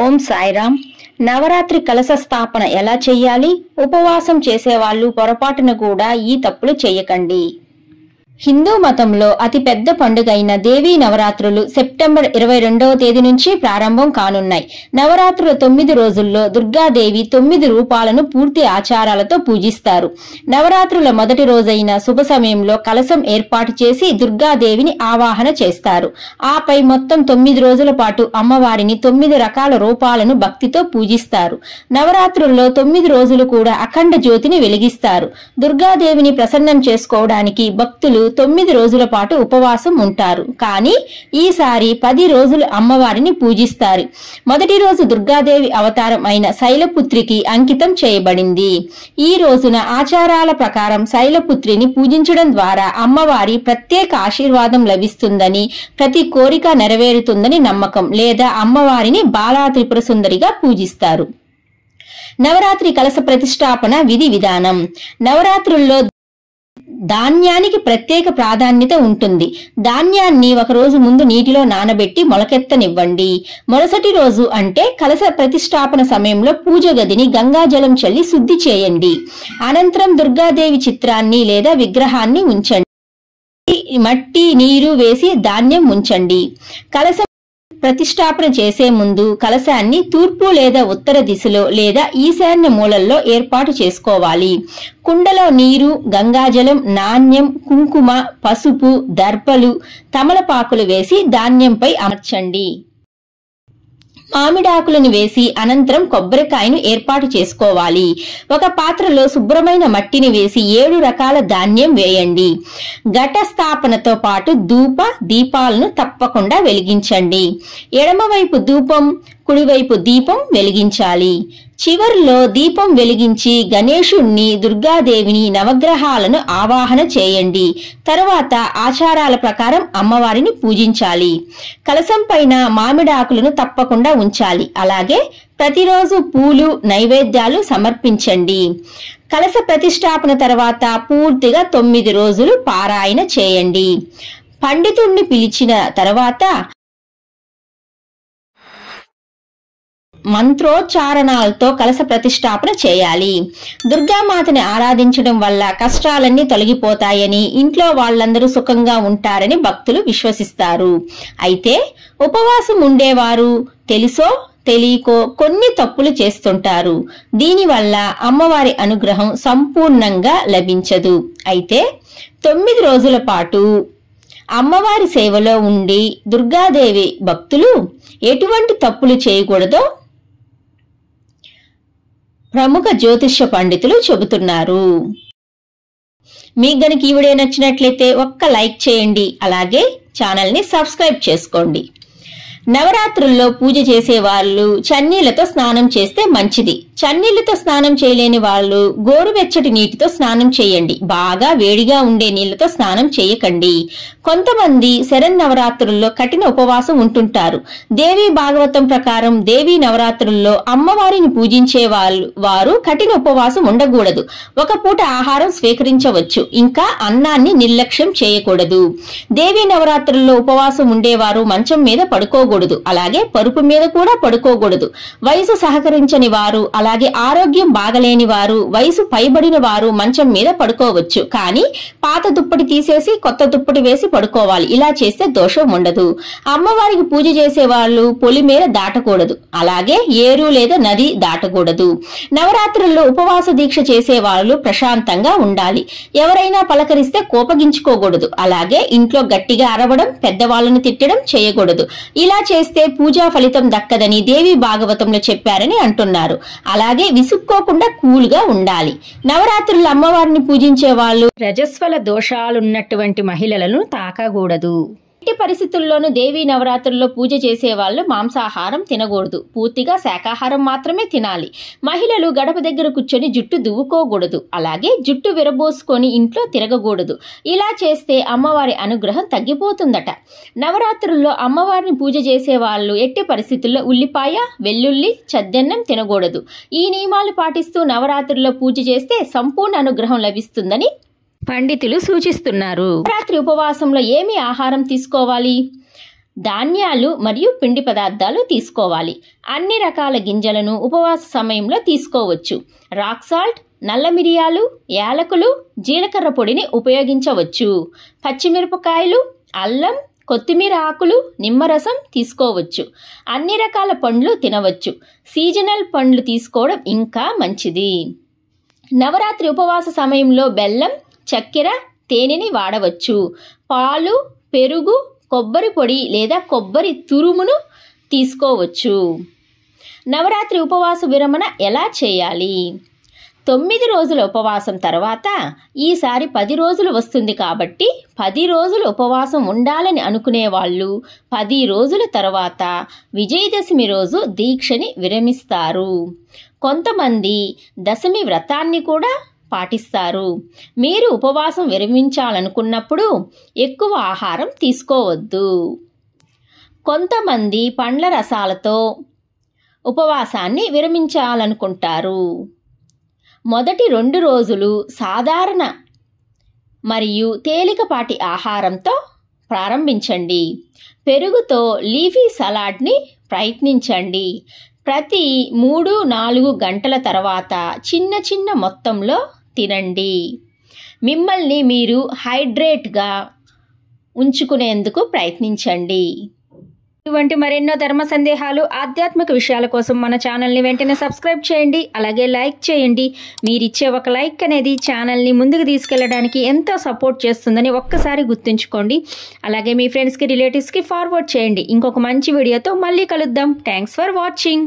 ఓం సాయిరామ్. నవరాత్రి కలశ స్థాపన ఎలా చెయ్యాలి? ఉపవాసం చేసేవాళ్ళు పొరపాటున కూడా ఈ తప్పులు చెయ్యకండి. హిందూ మతంలో అతి పెద్ద పండుగ అయిన దేవీ నవరాత్రులు సెప్టెంబర్ 22వ తేదీ నుంచి ప్రారంభం కానున్నాయి. నవరాత్రుల 9 రోజుల్లో దుర్గాదేవి 9 రూపాలను పూర్తి ఆచారాలతో పూజిస్తారు. నవరాత్రుల మొదటి రోజైన శుభ సమయంలో కలశం ఏర్పాటు చేసి దుర్గాదేవిని ఆవాహన చేస్తారు. ఆపై మొత్తం 9 రోజుల పాటు అమ్మవారిని 9 రకాల రూపాలను భక్తితో పూజిస్తారు. నవరాత్రుల్లో 9 రోజులు కూడా అఖండ జ్యోతిని వెలిగిస్తారు. దుర్గాదేవిని ప్రసన్నం చేసుకోవడానికి భక్తులు 9 రోజుల పాటు ఉపవాసం ఉంటారు. కానీ ఈసారి 10 రోజులు అమ్మవారిని పూజిస్తారు. మొదటి రోజు దుర్గాదేవి అవతారం అయిన శైలపుత్రికి అంకితం చేయబడింది. ఈ రోజున ఆచారాల ప్రకారం శైలపుత్రిని పూజించడం ద్వారా అమ్మవారి ప్రత్యేక ఆశీర్వాదం లభిస్తుందని, ప్రతి కోరిక నెరవేరుతుందని నమ్మకం. లేదా అమ్మవారిని బాలా త్రిపుర సుందరిగా పూజిస్తారు. నవరాత్రి కలశ ప్రతిష్టాపన విధి విధానం. నవరాత్రుల్లో ధాన్యానికి ప్రత్యేక ప్రాధాన్యత ఉంటుంది. ధాన్యాన్ని ఒక రోజు ముందు నీటిలో నానబెట్టి మొలకెత్తనివ్వండి. మరుసటి రోజు అంటే కలశ ప్రతిష్టాపన సమయంలో పూజ గదిని గంగాజలం చల్లి శుద్ధి చేయండి. అనంతరం దుర్గాదేవి చిత్రాన్ని లేదా విగ్రహాన్ని ఉంచండి. మట్టి నీరు వేసి ధాన్యం ఉంచండి. కలశ ప్రతిష్టాపన చేసే ముందు కలశాన్ని తూర్పు లేదా ఉత్తర దిశలో లేదా ఈశాన్య మూలల్లో ఏర్పాటు చేసుకోవాలి. కుండలో నీరు, గంగాజలం, నాణ్యం, కుంకుమ, పసుపు, దర్పలు, తమలపాకులు వేసి ధాన్యంపై అమర్చండి. మామిడాకులను వేసి అనంతరం కొబ్బరికాయను ఏర్పాటు చేసుకోవాలి. ఒక పాత్రలో శుభ్రమైన మట్టిని వేసి 7 రకాల ధాన్యం వేయండి. ఘట స్థాపనతో పాటు ధూప దీపాలను తప్పకుండా వెలిగించండి. ఎడమవైపు ధూపం, కుడివైపు దీపం వెలిగించాలి. చివర్లో దీపం వెలిగించి గణేశుణ్ణి, దుర్గాదేవిని, నవగ్రహాలను ఆవాహన చేయండి. తరువాత ఆచారాల ప్రకారం అమ్మవారిని పూజించాలి. కలశం పైన మామిడాకులను తప్పకుండా ఉంచాలి. అలాగే ప్రతిరోజు పూలు, నైవేద్యాలు సమర్పించండి. కలశ ప్రతిష్టాపన తర్వాత పూర్తిగా 9 రోజులు పారాయణ చేయండి. పండితుణ్ణి పిలిచిన తర్వాత మంత్రోచ్చారణాలతో కలశ ప్రతిష్టాపన చేయాలి. దుర్గామాతని ఆరాధించడం వల్ల కష్టాలన్నీ తొలగిపోతాయని, ఇంట్లో వాళ్ళందరూ సుఖంగా ఉంటారని భక్తులు విశ్వసిస్తారు. అయితే ఉపవాసం ఉండేవారు తెలుసో తెలియకో కొన్ని తప్పులు చేస్తుంటారు. దీనివల్ల అమ్మవారి అనుగ్రహం సంపూర్ణంగా లభించదు. అయితే 9 రోజుల పాటు అమ్మవారి సేవలో ఉండి దుర్గాదేవి భక్తులు ఎటువంటి తప్పులు చేయకూడదో ప్రముఖ జ్యోతిష్య పండితులు చెబుతున్నారు. మీకు గనుక ఈ వీడియో నచ్చినట్లయితే ఒక్క లైక్ చేయండి. అలాగే ఛానల్ని సబ్స్క్రైబ్ చేసుకోండి. నవరాత్రుల్లో పూజ చేసే వాళ్ళు చన్నీళ్లతో స్నానం చేస్తే మంచిది. చన్నీళ్లతో స్నానం చేయలేని వాళ్ళు గోరువెచ్చటి నీటితో స్నానం చేయండి. బాగా వేడిగా ఉండే నీళ్లతో స్నానం చేయకండి. కొంతమంది శరన్నవరాత్రుల్లో కఠిన ఉపవాసం ఉంటుంటారు. దేవీ భాగవతం ప్రకారం దేవీ నవరాత్రుల్లో అమ్మవారిని పూజించే వారు కఠిన ఉపవాసం ఉండకూడదు. ఒక పూట ఆహారం స్వీకరించవచ్చు. ఇంకా అన్నాన్ని నిర్లక్ష్యం చేయకూడదు. దేవీ నవరాత్రుల్లో ఉపవాసం ఉండేవారు మంచం మీద పడుకోకూడదు. అలాగే పరుపు మీద కూడా పడుకోకూడదు. వయసు సహకరించని వారు, అలాగే ఆరోగ్యం బాగలేని వారు, వయసు పైబడిన వారు మంచం మీద పడుకోవచ్చు. కానీ పాత దుప్పటి తీసేసి కొత్త దుప్పటి వేసి పడుకోవాలి. ఇలా చేస్తే దోషం ఉండదు. అమ్మవారికి పూజ చేసే వాళ్ళు పొలిమేర దాటకూడదు. అలాగే ఏరు లేదా నది దాటకూడదు. నవరాత్రుల్లో ఉపవాస దీక్ష చేసే వాళ్ళు ప్రశాంతంగా ఉండాలి. ఎవరైనా పలకరిస్తే కోపగించుకోకూడదు. అలాగే ఇంట్లో గట్టిగా అరవడం, పెద్దవాళ్ళను తిట్టడం చేయకూడదు. ఇలా చేస్తే పూజా ఫలితం దక్కదని దేవి భాగవతంలో చెప్పారని అంటున్నారు. అలాగే విసుక్కోకుండా కూల్గా ఉండాలి. నవరాత్రులు అమ్మవారిని పూజించే వాళ్ళు రజస్వల దోషాలున్నటువంటి మహిళలను తాకకూడదు. ఎట్టి పరిస్థితుల్లోనూ దేవీ నవరాత్రుల్లో పూజ చేసే వాళ్ళు మాంసాహారం తినకూడదు. పూర్తిగా శాకాహారం మాత్రమే తినాలి. మహిళలు గడప దగ్గర కూర్చొని జుట్టు దువ్వుకోకూడదు. అలాగే జుట్టు విరబోసుకొని ఇంట్లో తిరగకూడదు. ఇలా చేస్తే అమ్మవారి అనుగ్రహం తగ్గిపోతుందట. నవరాత్రుల్లో అమ్మవారిని పూజ చేసే వాళ్ళు ఎట్టి పరిస్థితుల్లో ఉల్లిపాయ, వెల్లుల్లి, చద్దన్నం తినకూడదు. ఈ నియమాలు పాటిస్తూ నవరాత్రుల్లో పూజ చేస్తే సంపూర్ణ అనుగ్రహం లభిస్తుందని పండితులు సూచిస్తున్నారు. నవరాత్రి ఉపవాసంలో ఏమి ఆహారం తీసుకోవాలి? ధాన్యాలు మరియు పిండి పదార్థాలు తీసుకోవాలి. అన్ని రకాల గింజలను ఉపవాస సమయంలో తీసుకోవచ్చు. రాక్ సాల్ట్, నల్ల మిరియాలు, యాలకులు, జీలకర్ర పొడిని ఉపయోగించవచ్చు. పచ్చిమిరపకాయలు, అల్లం, కొత్తిమీర ఆకులు, నిమ్మరసం తీసుకోవచ్చు. అన్ని రకాల పండ్లు తినవచ్చు. సీజనల్ పండ్లు తీసుకోవడం ఇంకా మంచిది. నవరాత్రి ఉపవాస సమయంలో బెల్లం, చక్కెర, తేనెని వాడవచ్చు. పాలు, పెరుగు, కొబ్బరి పొడి లేదా కొబ్బరి తురుమును తీసుకోవచ్చు. నవరాత్రి ఉపవాస విరమణ ఎలా చేయాలి? 9 రోజుల ఉపవాసం తర్వాత ఈసారి 10 రోజులు వస్తుంది కాబట్టి 10 రోజులు ఉపవాసం ఉండాలని అనుకునే వాళ్ళు 10 రోజుల తర్వాత విజయదశమి రోజు దీక్షని విరమిస్తారు. కొంతమంది దశమి వ్రతాన్ని కూడా పాటిస్తారు. మీరు ఉపవాసం విరమించాలనుకున్నప్పుడు ఎక్కువ ఆహారం తీసుకోవద్దు. కొంతమంది పండ్ల రసాలతో ఉపవాసాన్ని విరమించాలనుకుంటారు. మొదటి 2 రోజులు సాధారణ మరియు తేలికపాటి ఆహారంతో ప్రారంభించండి. పెరుగుతో లీఫీ సలాడ్ని ప్రయత్నించండి. ప్రతి 3-4 గంటల తర్వాత చిన్న చిన్న మొత్తంలో తినండి. మిమ్మల్ని మీరు హైడ్రేట్గా ఉంచుకునేందుకు ప్రయత్నించండి. ఇటువంటి మరెన్నో ధర్మ సందేహాలు, ఆధ్యాత్మిక విషయాల కోసం మన ఛానల్ని వెంటనే సబ్స్క్రైబ్ చేయండి. అలాగే లైక్ చేయండి. మీరిచ్చే ఒక లైక్ అనేది ఛానల్ని ముందుకు తీసుకెళ్ళడానికి ఎంతో సపోర్ట్ చేస్తుందని ఒక్కసారి గుర్తుంచుకోండి. అలాగే మీ ఫ్రెండ్స్కి, రిలేటివ్స్కి ఫార్వర్డ్ చేయండి. ఇంకొక మంచి వీడియోతో మళ్ళీ కలుద్దాం. Thanks for watching.